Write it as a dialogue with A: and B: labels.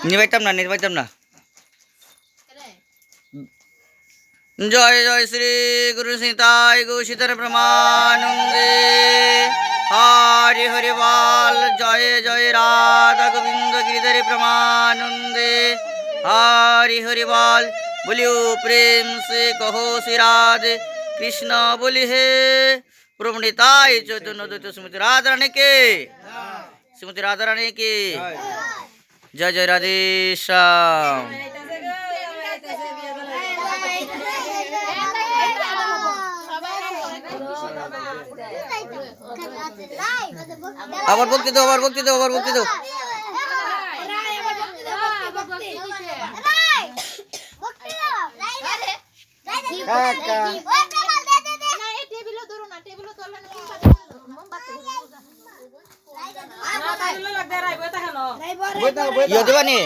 A: নিবাইতাম না জয় জয় শ্রী গুরু সীতায় গো সীতার প্রমানন্দে হরি হরি বল জয় জয় রাধা গোবিন্দ गिरिधर प्रमानंदे हरि हरि बोल बोलियो प्रेम से कहो श्री राधे कृष्ण बोली है प्रमणिताय चैतन्य द्वैत श्रीमती राधा रानी के श्रीमती राधा रानी की जय जय राधे श्याम। আবার ভক্তি দাও আবার ভক্তি দাও আবার ভক্তি দাও ইয়ে দেবানি